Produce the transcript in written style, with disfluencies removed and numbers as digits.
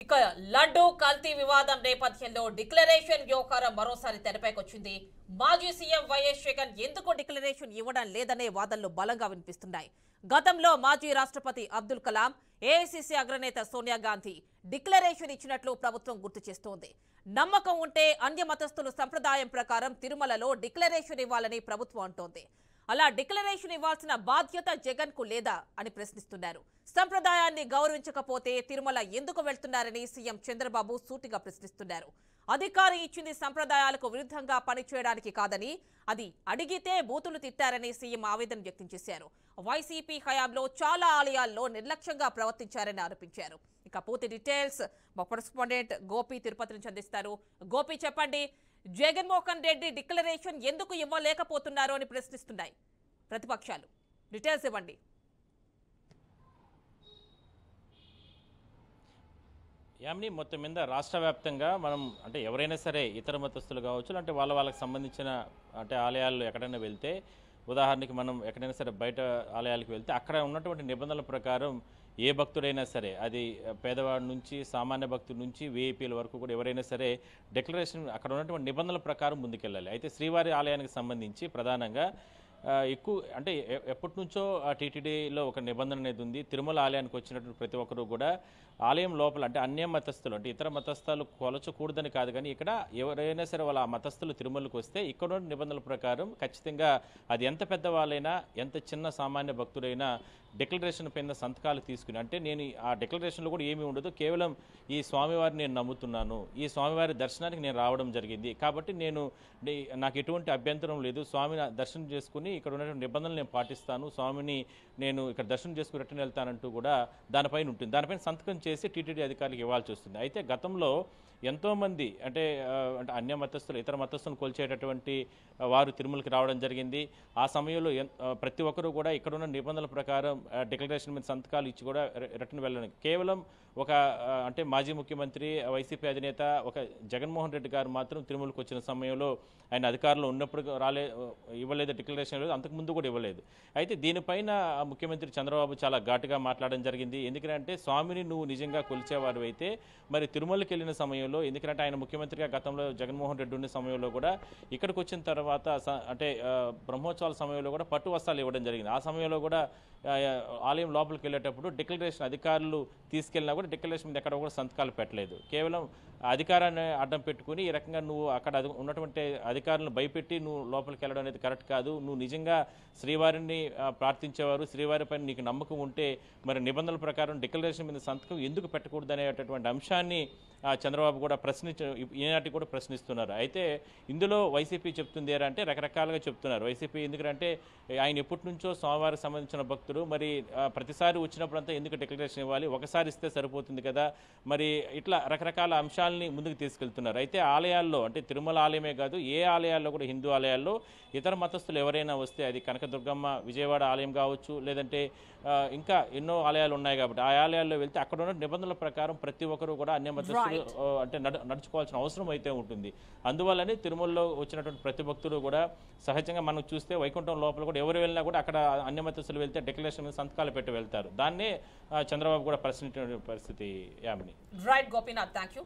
ఇక లడ్డు కల్తీ వివాదం నేపథ్యంలో డిక్లరేషన్ వ్యవహారం మరోసారి తెరపైకొచ్చింది. మాజీ సీఎం వైఎస్ జగన్ ఎందుకు డిక్లరేషన్ ఇవ్వడం లేదనే వాదనలు బలంగా వినిపిస్తున్నాయి. గతంలో మాజీ రాష్ట్రపతి అబ్దుల్ కలాం, ఏఐసీసీ అగ్రనేత సోనియా గాంధీ డిక్లరేషన్ ఇచ్చినట్లు ప్రభుత్వం గుర్తు చేస్తోంది. నమ్మకం ఉంటే అన్య మతస్థులు సంప్రదాయం ప్రకారం తిరుమలలో డిక్లరేషన్ ఇవ్వాలని ప్రభుత్వం అంటోంది. అలా డిక్లరేషన్ ఇవ్వాల్సిన బాధ్యత జగన్ కు లేదా అని ప్రశ్నిస్తున్నారు. సంప్రదాయాన్ని గౌరవించకపోతే తిరుమల ఎందుకు వెళ్తున్నారని సీఎం చంద్రబాబు సూటిగా ప్రశ్నిస్తున్నారు. అధికారం ఇచ్చింది సంప్రదాయాలకు విరుద్ధంగా పనిచేయడానికి కాదని, అది అడిగితే బూతులు తిట్టారని సీఎం ఆవేదన వ్యక్తం చేశారు. వైసీపీ హయాంలో చాలా ఆలయాల్లో నిర్లక్ష్యంగా ప్రవర్తించారని ఆరోపించారు. ఇక పూర్తి డీటెయిల్స్ మా కరెస్పాండెంట్ గోపి తిరుపతి నుంచి అందిస్తారు. గోపి, చెప్పండి, జగన్మోహన్ రెడ్డి డిక్లరేషన్ ఎందుకు ఇవ్వలేకపోతున్నారు అని ప్రశ్నిస్తున్నాయి ప్రతిపక్షాలు. డీటెయిల్స్ ఇవ్వండి. యామిని, మొత్తం మీద రాష్ట్ర వ్యాప్తంగా మనం అంటే ఎవరైనా సరే ఇతర మతస్థులు కావచ్చు, అంటే వాళ్ళకి సంబంధించిన అంటే ఆలయాల్లో ఎక్కడైనా వెళ్తే, ఉదాహరణకి మనం ఎక్కడైనా సరే బయట ఆలయాలకు వెళ్తే అక్కడ ఉన్నటువంటి నిబంధనల ప్రకారం ఏ భక్తుడైనా సరే, అది పేదవాడి నుంచి సామాన్య భక్తుడి నుంచి వీఐపీల వరకు కూడా ఎవరైనా సరే డిక్లరేషన్ అక్కడ ఉన్నటువంటి నిబంధనల ప్రకారం ముందుకెళ్ళాలి. అయితే శ్రీవారి ఆలయానికి సంబంధించి ప్రధానంగా ఎక్కువ అంటే ఎప్పటి నుంచో ఆ టీటీడీలో ఒక నిబంధన అనేది ఉంది. తిరుమల ఆలయానికి వచ్చినటువంటి ప్రతి ఒక్కరూ కూడా ఆలయం లోపల అంటే అన్య మతస్థులు అంటే ఇతర మతస్థాలు కొలచకూడదని కాదు, కానీ ఇక్కడ ఎవరైనా సరే వాళ్ళ ఆ మతస్థులు తిరుమలకు వస్తే ఇక్కడ ఉన్న నిబంధనల ప్రకారం ఖచ్చితంగా అది ఎంత పెద్దవాళ్ళైనా ఎంత చిన్న సామాన్య భక్తుడైనా డిక్లరేషన్ పైన సంతకాలు తీసుకుని, అంటే నేను ఆ డిక్లరేషన్లో కూడా ఏమీ ఉండదు, కేవలం ఈ స్వామివారిని నేను నమ్ముతున్నాను, ఈ స్వామివారి దర్శనానికి నేను రావడం జరిగింది కాబట్టి నాకు ఎటువంటి అభ్యంతరం లేదు, స్వామిని దర్శనం చేసుకుని ఇక్కడ ఉన్నటువంటి నిబంధనలు నేను పాటిస్తాను, స్వామిని నేను ఇక్కడ దర్శనం చేసుకుని రిటర్న్ వెళ్తానంటూ కూడా దానిపైన ఉంటుంది. దానిపైన సంతకం చేసి టీటీడీ అధికారులకు ఇవ్వాల్సి వస్తుంది. అయితే గతంలో ఎంతోమంది అంటే అన్య మతస్థులు ఇతర మతస్థులను కొలిచేటటువంటి వారు తిరుమలకి రావడం జరిగింది. ఆ సమయంలో ప్రతి ఒక్కరూ కూడా ఇక్కడున్న నిబంధనల ప్రకారం డిక్లరేషన్ మీద సంతకాలు ఇచ్చి కూడా రిటర్న్ వెళ్ళడం. కేవలం ఒక అంటే మాజీ ముఖ్యమంత్రి వైసీపీ అధినేత ఒక జగన్మోహన్ రెడ్డి గారు మాత్రం తిరుమలకు వచ్చిన సమయంలో ఆయన అధికారంలో ఉన్నప్పుడు ఇవ్వలేదు డిక్లరేషన్, లేదు, అంతకుముందు కూడా ఇవ్వలేదు. అయితే దీనిపైన ముఖ్యమంత్రి చంద్రబాబు చాలా ఘాటుగా మాట్లాడడం జరిగింది. ఎందుకంటే స్వామిని నువ్వు నిజంగా కొలిచేవారు అయితే మరి తిరుమలకి వెళ్ళిన సమయంలో, ఎందుకంటే ఆయన ముఖ్యమంత్రిగా గతంలో జగన్మోహన్ రెడ్డి ఉన్న సమయంలో కూడా ఇక్కడికి వచ్చిన తర్వాత అంటే బ్రహ్మోత్సవాల సమయంలో కూడా పట్టు వస్త్రాలు ఇవ్వడం జరిగింది. ఆ సమయంలో కూడా ఆలయం లోపలికి వెళ్ళేటప్పుడు డిక్లరేషన్ అధికారులు తీసుకెళ్ళినా కూడా డిక్లరేషన్ మీద ఎక్కడ కూడా సంతకాలు పెట్టలేదు. కేవలం అధికారాన్ని అడ్డం పెట్టుకుని ఈ రకంగా నువ్వు అక్కడ ఉన్నటువంటి అధికారులను భయపెట్టి నువ్వు లోపలికి వెళ్ళడం అనేది కరెక్ట్ కాదు. నువ్వు నిజంగా శ్రీవారిని ప్రార్థించేవారు, శ్రీవారి పైన నీకు నమ్మకం ఉంటే మరి నిబంధనల ప్రకారం డిక్లరేషన్ మీద సంతకం ఎందుకు పెట్టకూడదు అనేటటువంటి అంశాన్ని చంద్రబాబు కూడా ఈనాటి కూడా ప్రశ్నిస్తున్నారు. అయితే ఇందులో వైసీపీ చెప్తుంది అంటే రకరకాలుగా చెప్తున్నారు వైసీపీ. ఎందుకంటే ఆయన ఎప్పటి నుంచో స్వామివారికి సంబంధించిన భక్తుడు, మరి ప్రతిసారి వచ్చినప్పుడంతా ఎందుకు డిక్లరేషన్ ఇవ్వాలి, ఒకసారి ఇస్తే సరిపోతుంది కదా, మరి ఇట్లా రకరకాల అంశాలని ముందుకు తీసుకెళ్తున్నారు. అయితే ఆలయాల్లో అంటే తిరుమల ఆలయమే కాదు, ఏ ఆలయాల్లో కూడా హిందూ ఆలయాల్లో ఇతర మతస్థులు ఎవరైనా వస్తే, అది కనకదుర్గమ్మ విజయవాడ ఆలయం కావచ్చు, లేదంటే ఇంకా ఎన్నో ఆలయాలు ఉన్నాయి కాబట్టి ఆ ఆలయాల్లో వెళ్తే అక్కడ ఉన్న నిబంధనల ప్రకారం ప్రతి ఒక్కరూ కూడా అన్య మతస్థులు అంటే నడుచుకోవాల్సిన అవసరం అయితే ఉంటుంది. అందువల్లనే తిరుమలలో వచ్చినటువంటి ప్రతి భక్తులు కూడా సహజంగా మనం చూస్తే వైకుంఠం లోపల కూడా ఎవరు వెళ్ళినా కూడా అక్కడ అన్య మతస్థులు వెళ్తే డిక్లరేషన్ మీద సంతకాలు పెట్టి వెళ్తారు. దాన్నే చంద్రబాబు కూడా ప్రశ్నించిన పరిస్థితి. Yamini. Right Gopinath, thank you.